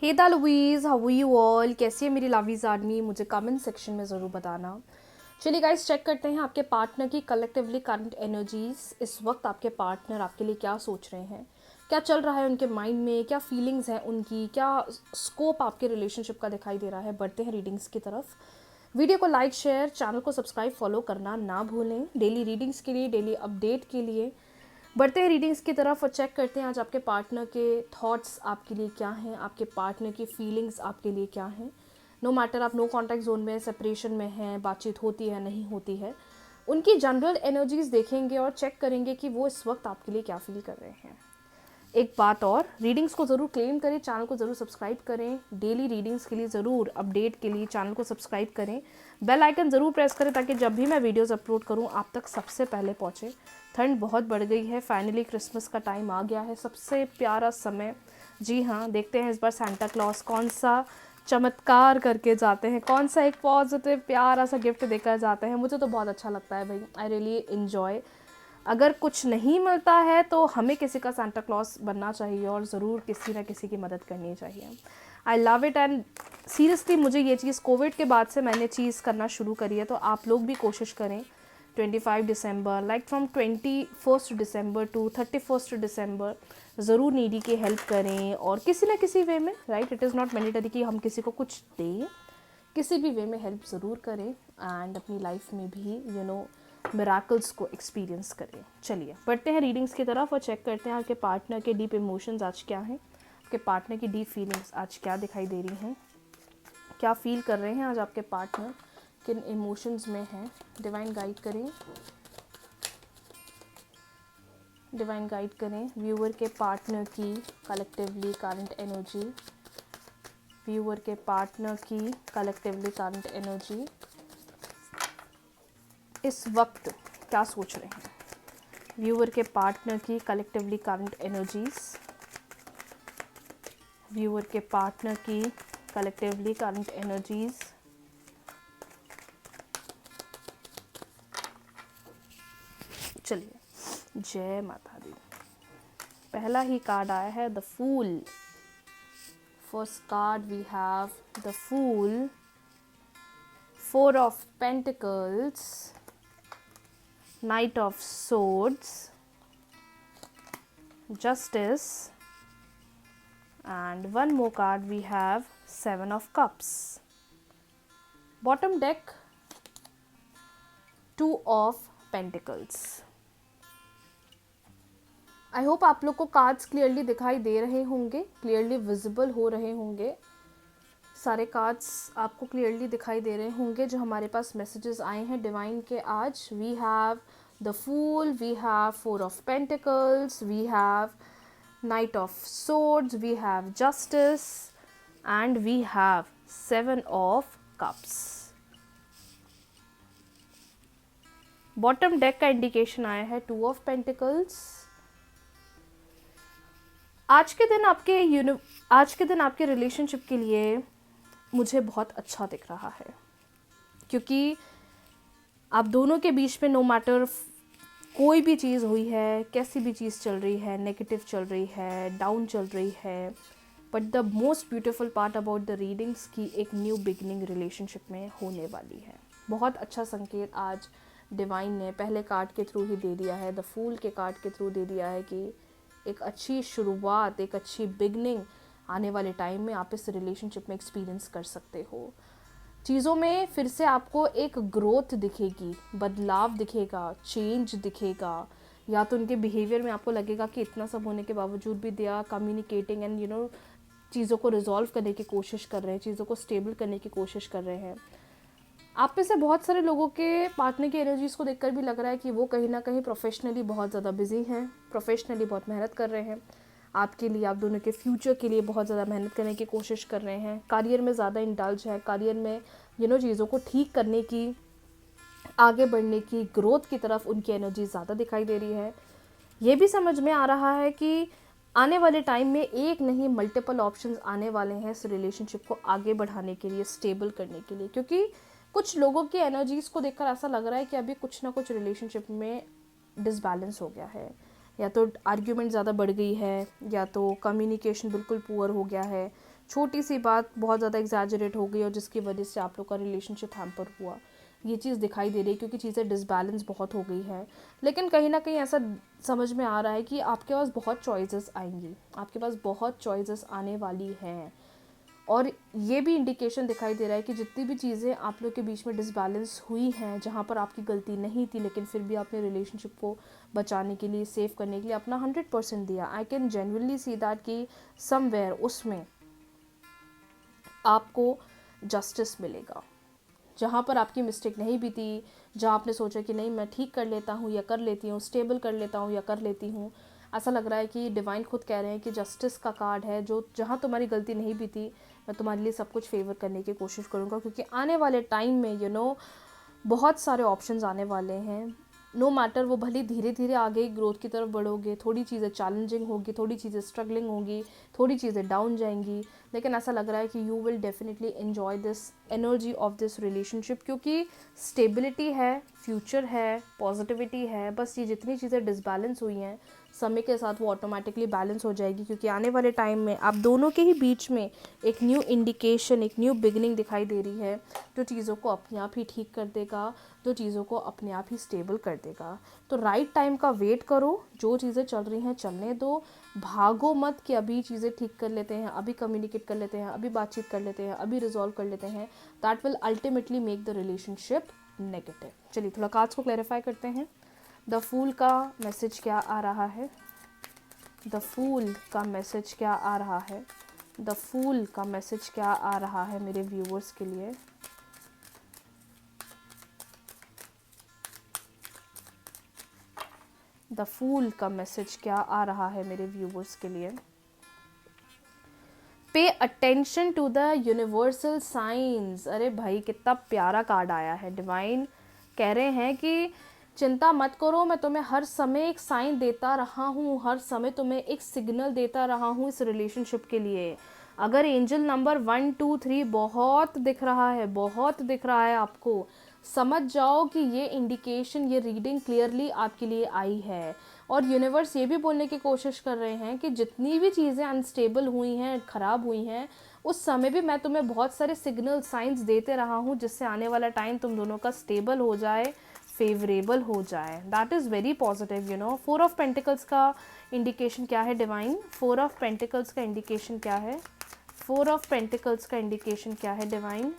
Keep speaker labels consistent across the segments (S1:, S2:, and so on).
S1: Hey the lovies, how you all? कैसी है मेरी लवीज आर्मी? मुझे कमेंट सेक्शन में ज़रूर बताना। चलिए गाइस, चेक करते हैं आपके पार्टनर की कलेक्टिवली करंट एनर्जीज। इस वक्त आपके पार्टनर आपके लिए क्या सोच रहे हैं, क्या चल रहा है उनके माइंड में, क्या फीलिंग्स हैं उनकी, क्या स्कोप आपके रिलेशनशिप का दिखाई दे रहा है। बढ़ते हैं रीडिंग्स की तरफ। वीडियो को लाइक, शेयर, चैनल को सब्सक्राइब, फॉलो करना ना भूलें। डेली रीडिंग्स के लिए, डेली अपडेट के लिए बढ़ते हैं रीडिंग्स की तरफ और चेक करते हैं आज आपके पार्टनर के थॉट्स आपके लिए क्या हैं, आपके पार्टनर की फीलिंग्स आपके लिए क्या हैं। नो मैटर आप नो कॉन्टैक्ट जोन में, सेपरेशन में हैं, बातचीत होती है नहीं होती है, उनकी जनरल एनर्जीज देखेंगे और चेक करेंगे कि वो इस वक्त आपके लिए क्या फील कर रहे हैं। एक बात और, रीडिंग्स को ज़रूर क्लेम करें, चैनल को ज़रूर सब्सक्राइब करें। डेली रीडिंग्स के लिए ज़रूर अपडेट के लिए चैनल को सब्सक्राइब करें। बेल आइकन ज़रूर प्रेस करें ताकि जब भी मैं वीडियोस अपलोड करूं आप तक सबसे पहले पहुंचे। ठंड बहुत बढ़ गई है, फाइनली क्रिसमस का टाइम आ गया है, सबसे प्यारा समय। जी हाँ, देखते हैं इस बार सांता क्लॉज कौन सा चमत्कार करके जाते हैं, कौन सा एक पॉजिटिव प्यारा सा गिफ्ट देकर जाते हैं। मुझे तो बहुत अच्छा लगता है भाई, आई रियली इन्जॉय। अगर कुछ नहीं मिलता है तो हमें किसी का सांता क्लॉज बनना चाहिए और ज़रूर किसी ना किसी की मदद करनी चाहिए। I love it. And seriously मुझे ये चीज़ कोविड के बाद से मैंने चीज़ करना शुरू करी है, तो आप लोग भी कोशिश करें 25 दिसंबर, लाइक फ्रॉम 21 दिसंबर टू 31 दिसंबर ज़रूर नीडी की हेल्प करें और किसी ना किसी वे में, right, it is not mandatory कि हम किसी को कुछ दें, किसी भी वे में हेल्प ज़रूर करें एंड अपनी लाइफ में भी मिराकल्स को एक्सपीरियंस करें। चलिए बढ़ते हैं रीडिंग्स की तरफ और चेक करते हैं आपके पार्टनर के डीप इमोशंस आज क्या हैं, आपके पार्टनर की डीप फीलिंग्स आज क्या दिखाई दे रही हैं, क्या फील कर रहे हैं आज आपके पार्टनर, किन इमोशंस में हैं। डिवाइन गाइड करें, डिवाइन गाइड करें व्यूअर के पार्टनर की कलेक्टिवली करंट एनर्जी, व्यूअर के पार्टनर की कलेक्टिवली करंट एनर्जी इस वक्त क्या सोच रहे हैं। व्यूअर के पार्टनर की कलेक्टिवली करंट एनर्जीज, व्यूअर के पार्टनर की कलेक्टिवली करंट एनर्जीज। चलिए, जय माता दी। पहला ही कार्ड आया है the fool. First card we have the fool, four of pentacles, Knight of Swords, Justice, and one more card we have Seven of Cups. Bottom deck, Two of Pentacles. I hope आप लोग को cards clearly दिखाई दे रहे होंगे, clearly visible हो रहे होंगे। सारे कार्ड्स आपको क्लियरली दिखाई दे रहे होंगे जो हमारे पास मैसेजेस आए हैं डिवाइन के आज। We have the fool, we have four of pentacles, we have knight of swords, we have justice and we have seven of cups. Bottom deck का इंडिकेशन आया है टू ऑफ पेंटिकल्स। आज के दिन आपके रिलेशनशिप के लिए मुझे बहुत अच्छा दिख रहा है, क्योंकि आप दोनों के बीच में नो मैटर कोई भी चीज़ हुई है, कैसी भी चीज़ चल रही है, नेगेटिव चल रही है, डाउन चल रही है, but the most beautiful part about the readings की एक न्यू बिगनिंग रिलेशनशिप में होने वाली है। बहुत अच्छा संकेत आज डिवाइन ने पहले कार्ड के थ्रू ही दे दिया है, द फूल के कार्ड के थ्रू दे दिया है कि एक अच्छी शुरुआत, एक अच्छी बिगनिंग आने वाले टाइम में आप इस रिलेशनशिप में एक्सपीरियंस कर सकते हो। चीज़ों में फिर से आपको एक ग्रोथ दिखेगी, बदलाव दिखेगा, चेंज दिखेगा, या तो उनके बिहेवियर में आपको लगेगा कि इतना सब होने के बावजूद भी दे आर कम्युनिकेटिंग एंड चीज़ों को रिजॉल्व करने की कोशिश कर रहे हैं, चीज़ों को स्टेबल करने की कोशिश कर रहे हैं। आप में से बहुत सारे लोगों के पार्टनर की एनर्जीज़ को देखकर भी लग रहा है कि वो कहीं ना कहीं प्रोफेशनली बहुत ज़्यादा बिजी हैं, प्रोफेशनली बहुत मेहनत कर रहे हैं आपके लिए, आप दोनों के फ्यूचर के लिए बहुत ज़्यादा मेहनत करने की कोशिश कर रहे हैं, करियर में ज़्यादा इंडल्ज है, करियर में चीज़ों को ठीक करने की, आगे बढ़ने की, ग्रोथ की तरफ उनकी एनर्जी ज़्यादा दिखाई दे रही है। ये भी समझ में आ रहा है कि आने वाले टाइम में एक नहीं मल्टीपल ऑप्शंस आने वाले हैं इस रिलेशनशिप को आगे बढ़ाने के लिए, स्टेबल करने के लिए, क्योंकि कुछ लोगों की एनर्जीज़ को देखकर ऐसा लग रहा है कि अभी कुछ ना कुछ रिलेशनशिप में डिसबैलेंस हो गया है, या तो आर्ग्यूमेंट ज़्यादा बढ़ गई है, या तो कम्युनिकेशन बिल्कुल पुअर हो गया है, छोटी सी बात बहुत ज़्यादा एग्जैजरेट हो गई और जिसकी वजह से आप लोग का रिलेशनशिप हैम्पर हुआ, ये चीज़ दिखाई दे रही है क्योंकि चीज़ें डिसबैलेंस बहुत हो गई है। लेकिन कहीं ना कहीं ऐसा समझ में आ रहा है कि आपके पास बहुत चॉइसेस आएंगी, आपके पास बहुत चॉइसेस आने वाली हैं। और ये भी इंडिकेशन दिखाई दे रहा है कि जितनी भी चीज़ें आप लोग के बीच में डिसबैलेंस हुई हैं, जहाँ पर आपकी गलती नहीं थी लेकिन फिर भी आपने रिलेशनशिप को बचाने के लिए, सेव करने के लिए अपना 100% दिया, I can genuinely see that कि समवेयर उसमें आपको जस्टिस मिलेगा। जहाँ पर आपकी मिस्टेक नहीं भी थी, जहाँ आपने सोचा कि नहीं मैं ठीक कर लेता हूँ या कर लेती हूँ, स्टेबल कर लेता हूँ या कर लेती हूँ, ऐसा लग रहा है कि डिवाइन खुद कह रहे हैं कि जस्टिस का कार्ड है, जो जहाँ तुम्हारी गलती नहीं भी थी मैं तुम्हारे लिए सब कुछ फेवर करने की कोशिश करूँगा। क्योंकि आने वाले टाइम में बहुत सारे ऑप्शंस आने वाले हैं। नो मैटर वो भले धीरे धीरे आगे ग्रोथ की तरफ बढ़ोगे, थोड़ी चीज़ें चैलेंजिंग होगी, थोड़ी चीज़ें स्ट्रगलिंग होगी, थोड़ी चीज़ें डाउन जाएंगी, लेकिन ऐसा लग रहा है कि you will definitely enjoy this energy of this relationship. क्योंकि स्टेबिलिटी है, फ्यूचर है, पॉजिटिविटी है। बस ये जितनी चीज़ें डिसबैलेंस हुई हैं समय के साथ वो ऑटोमेटिकली बैलेंस हो जाएगी, क्योंकि आने वाले टाइम में आप दोनों के ही बीच में एक न्यू इंडिकेशन, एक न्यू बिगनिंग दिखाई दे रही है, जो चीज़ों को अपने आप ही ठीक कर देगा, जो चीज़ों को अपने आप ही स्टेबल कर देगा। तो राइट टाइम का वेट करो, जो चीज़ें चल रही हैं चलने दो, भागो मत कि अभी चीज़ें ठीक कर लेते हैं, अभी कम्युनिकेट कर लेते हैं, अभी बातचीत कर लेते हैं, अभी रिजॉल्व कर लेते हैं। That will ultimately make the relationship negative. चलिए थोड़ा कार्ड्स को क्लैरिफाई करते हैं। द फूल का मैसेज क्या आ रहा है? द फूल का मैसेज क्या आ रहा है? द फूल का मैसेज क्या आ रहा है मेरे व्यूवर्स के लिए? द फूल का मैसेज क्या आ रहा है मेरे व्यूवर्स के लिए? Pay attention to the universal science. अरे भाई कितना प्यारा कार्ड आया है। डिवाइन कह रहे हैं कि चिंता मत करो, मैं तुम्हें हर समय एक साइन देता रहा हूँ, हर समय तुम्हें एक सिग्नल देता रहा हूँ इस रिलेशनशिप के लिए। अगर एंजल नंबर 1 2 3 बहुत दिख रहा है, बहुत दिख रहा है आपको, समझ जाओ कि ये इंडिकेशन, ये रीडिंग क्लियरली आपके लिए आई है। और यूनिवर्स ये भी बोलने की कोशिश कर रहे हैं कि जितनी भी चीज़ें अनस्टेबल हुई हैं, ख़राब हुई हैं, उस समय भी मैं तुम्हें बहुत सारे सिग्नल साइंस देते रहा हूँ, जिससे आने वाला टाइम तुम दोनों का स्टेबल हो जाए, फेवरेबल हो जाए। That is very positive. 4 of pentacles का इंडिकेशन क्या है डिवाइन? 4 ऑफ पेंटिकल्स का इंडिकेशन क्या है? 4 ऑफ पेंटिकल्स का इंडिकेशन क्या है डिवाइन?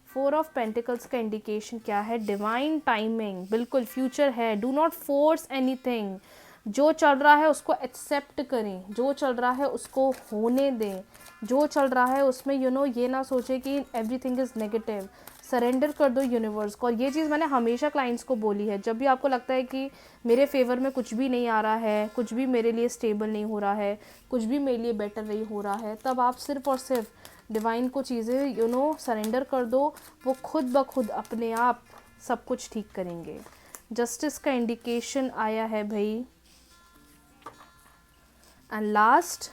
S1: 4 ऑफ पेंटिकल्स का इंडिकेशन क्या है? डिवाइन टाइमिंग, बिल्कुल फ्यूचर है। Do not force anything. जो चल रहा है उसको एक्सेप्ट करें, जो चल रहा है उसको होने दें, जो चल रहा है उसमें ये ना सोचे कि एवरीथिंग इज़ नेगेटिव। सरेंडर कर दो यूनिवर्स को। और ये चीज़ मैंने हमेशा क्लाइंट्स को बोली है, जब भी आपको लगता है कि मेरे फेवर में कुछ भी नहीं आ रहा है, कुछ भी मेरे लिए स्टेबल नहीं हो रहा है, कुछ भी मेरे लिए बेटर नहीं हो रहा है, तब आप सिर्फ और सिर्फ डिवाइन को चीज़ें सरेंडर कर दो। वो खुद ब खुद अपने आप सब कुछ ठीक करेंगे। जस्टिस का इंडिकेशन आया है भाई। And last,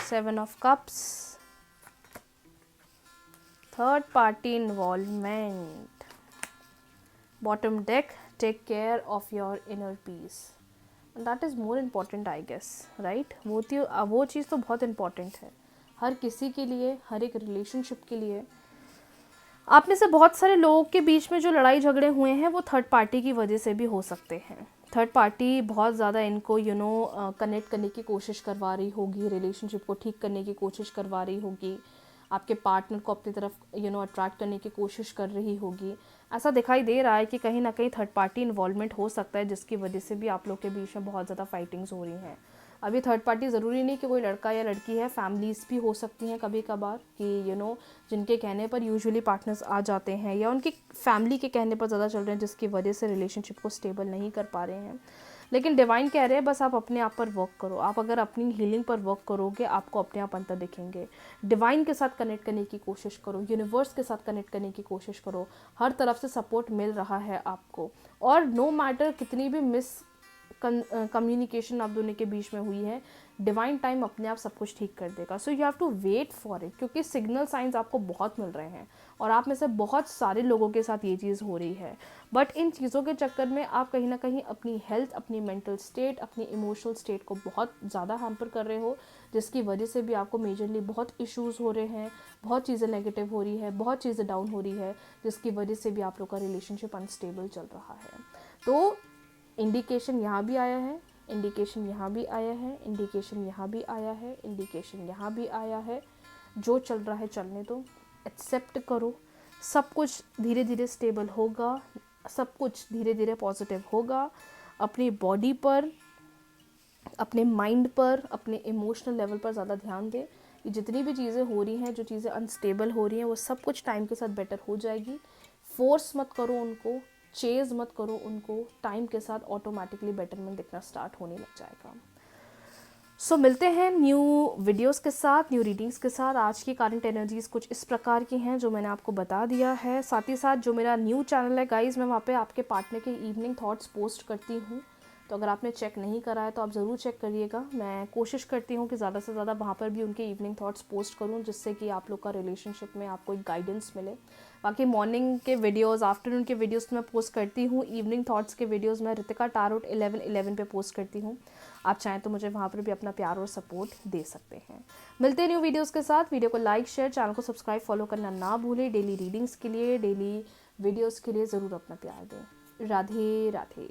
S1: seven of cups, third party involvement. Bottom deck, take care of your inner peace. That is more important I guess, right? वो चीज़ तो बहुत इम्पॉर्टेंट है हर किसी के लिए, हर एक रिलेशनशिप के लिए। आप में से बहुत सारे लोगों के बीच में जो लड़ाई झगड़े हुए हैं वो थर्ड पार्टी की वजह से भी हो सकते हैं। थर्ड पार्टी बहुत ज़्यादा इनको कनेक्ट करने की कोशिश करवा रही होगी, रिलेशनशिप को ठीक करने की कोशिश करवा रही होगी, आपके पार्टनर को अपनी तरफ अट्रैक्ट करने की कोशिश कर रही होगी। ऐसा दिखाई दे रहा है कि कहीं ना कहीं थर्ड पार्टी इन्वॉल्वमेंट हो सकता है, जिसकी वजह से भी आप लोग के बीच में बहुत ज़्यादा फाइटिंग्स हो रही हैं। अभी थर्ड पार्टी ज़रूरी नहीं कि कोई लड़का या लड़की है, फैमिलीज़ भी हो सकती हैं कभी कभार कि जिनके कहने पर यूजुअली पार्टनर्स आ जाते हैं, या उनकी फैमिली के कहने पर ज़्यादा चल रहे हैं, जिसकी वजह से रिलेशनशिप को स्टेबल नहीं कर पा रहे हैं। लेकिन डिवाइन कह रहे हैं बस आप अपने आप पर वर्क करो। आप अगर अपनी हीलिंग पर वर्क करोगे, आपको अपने आप अंतर दिखेंगे। डिवाइन के साथ कनेक्ट करने की कोशिश करो, यूनिवर्स के साथ कनेक्ट करने की कोशिश करो। हर तरफ से सपोर्ट मिल रहा है आपको। और नो मैटर कितनी भी कम्युनिकेशन आप दोनों के बीच में हुई है, डिवाइन टाइम अपने आप सब कुछ ठीक कर देगा। So you have to wait for it, क्योंकि सिग्नल साइंस आपको बहुत मिल रहे हैं और आप में से बहुत सारे लोगों के साथ ये चीज़ हो रही है। बट इन चीज़ों के चक्कर में आप कहीं ना कहीं अपनी हेल्थ, अपनी मेंटल स्टेट, अपनी इमोशनल स्टेट को बहुत ज़्यादा हैम्पर कर रहे हो, जिसकी वजह से भी आपको मेजरली बहुत इश्यूज़ हो रहे हैं, बहुत चीज़ें नेगेटिव हो रही है, बहुत चीज़ें डाउन हो रही है, जिसकी वजह से भी आप लोग का रिलेशनशिप अनस्टेबल चल रहा है। तो इंडिकेशन यहाँ भी आया है, इंडिकेशन यहाँ भी आया है, इंडिकेशन यहाँ भी आया है, इंडिकेशन यहाँ भी आया है। जो चल रहा है चलने दो, एक्सेप्ट करो, सब कुछ धीरे धीरे स्टेबल होगा, सब कुछ धीरे धीरे पॉजिटिव होगा। अपनी बॉडी पर, अपने माइंड पर, अपने इमोशनल लेवल पर ज़्यादा ध्यान दें। ये जितनी भी चीज़ें हो रही हैं, जो चीज़ें अनस्टेबल हो रही हैं, वो सब कुछ टाइम के साथ बेटर हो जाएगी। फोर्स मत करो उनको, चेज़ मत करो उनको, टाइम के साथ ऑटोमेटिकली बेटरमेंट दिखना स्टार्ट होने लग जाएगा। सो मिलते हैं न्यू वीडियोस के साथ, न्यू रीडिंग्स के साथ। आज की करंट एनर्जीज़ कुछ इस प्रकार की हैं जो मैंने आपको बता दिया है। साथ ही साथ जो मेरा न्यू चैनल है गाइज़, मैं वहाँ पे आपके पार्टनर के इवनिंग थॉट्स पोस्ट करती हूँ, तो अगर आपने चेक नहीं करा है तो आप ज़रूर चेक करिएगा। मैं कोशिश करती हूँ कि ज़्यादा से ज़्यादा वहाँ पर भी उनके इवनिंग थॉट्स पोस्ट करूँ, जिससे कि आप लोग का रिलेशनशिप में आपको एक गाइडेंस मिले। बाकी मॉर्निंग के वीडियोस, आफ्टरनून के वीडियोस मैं पोस्ट करती हूँ, इवनिंग थॉट्स के वीडियोस मैं रितिका टारोट 11:11 पे पोस्ट करती हूँ। आप चाहें तो मुझे वहाँ पर भी अपना प्यार और सपोर्ट दे सकते हैं। मिलते हैं न्यू वीडियोस के साथ। वीडियो को लाइक, शेयर, चैनल को सब्सक्राइब, फॉलो करना ना भूलें। डेली रीडिंग्स के लिए, डेली वीडियोज़ के लिए ज़रूर अपना प्यार दें। राधे राधे।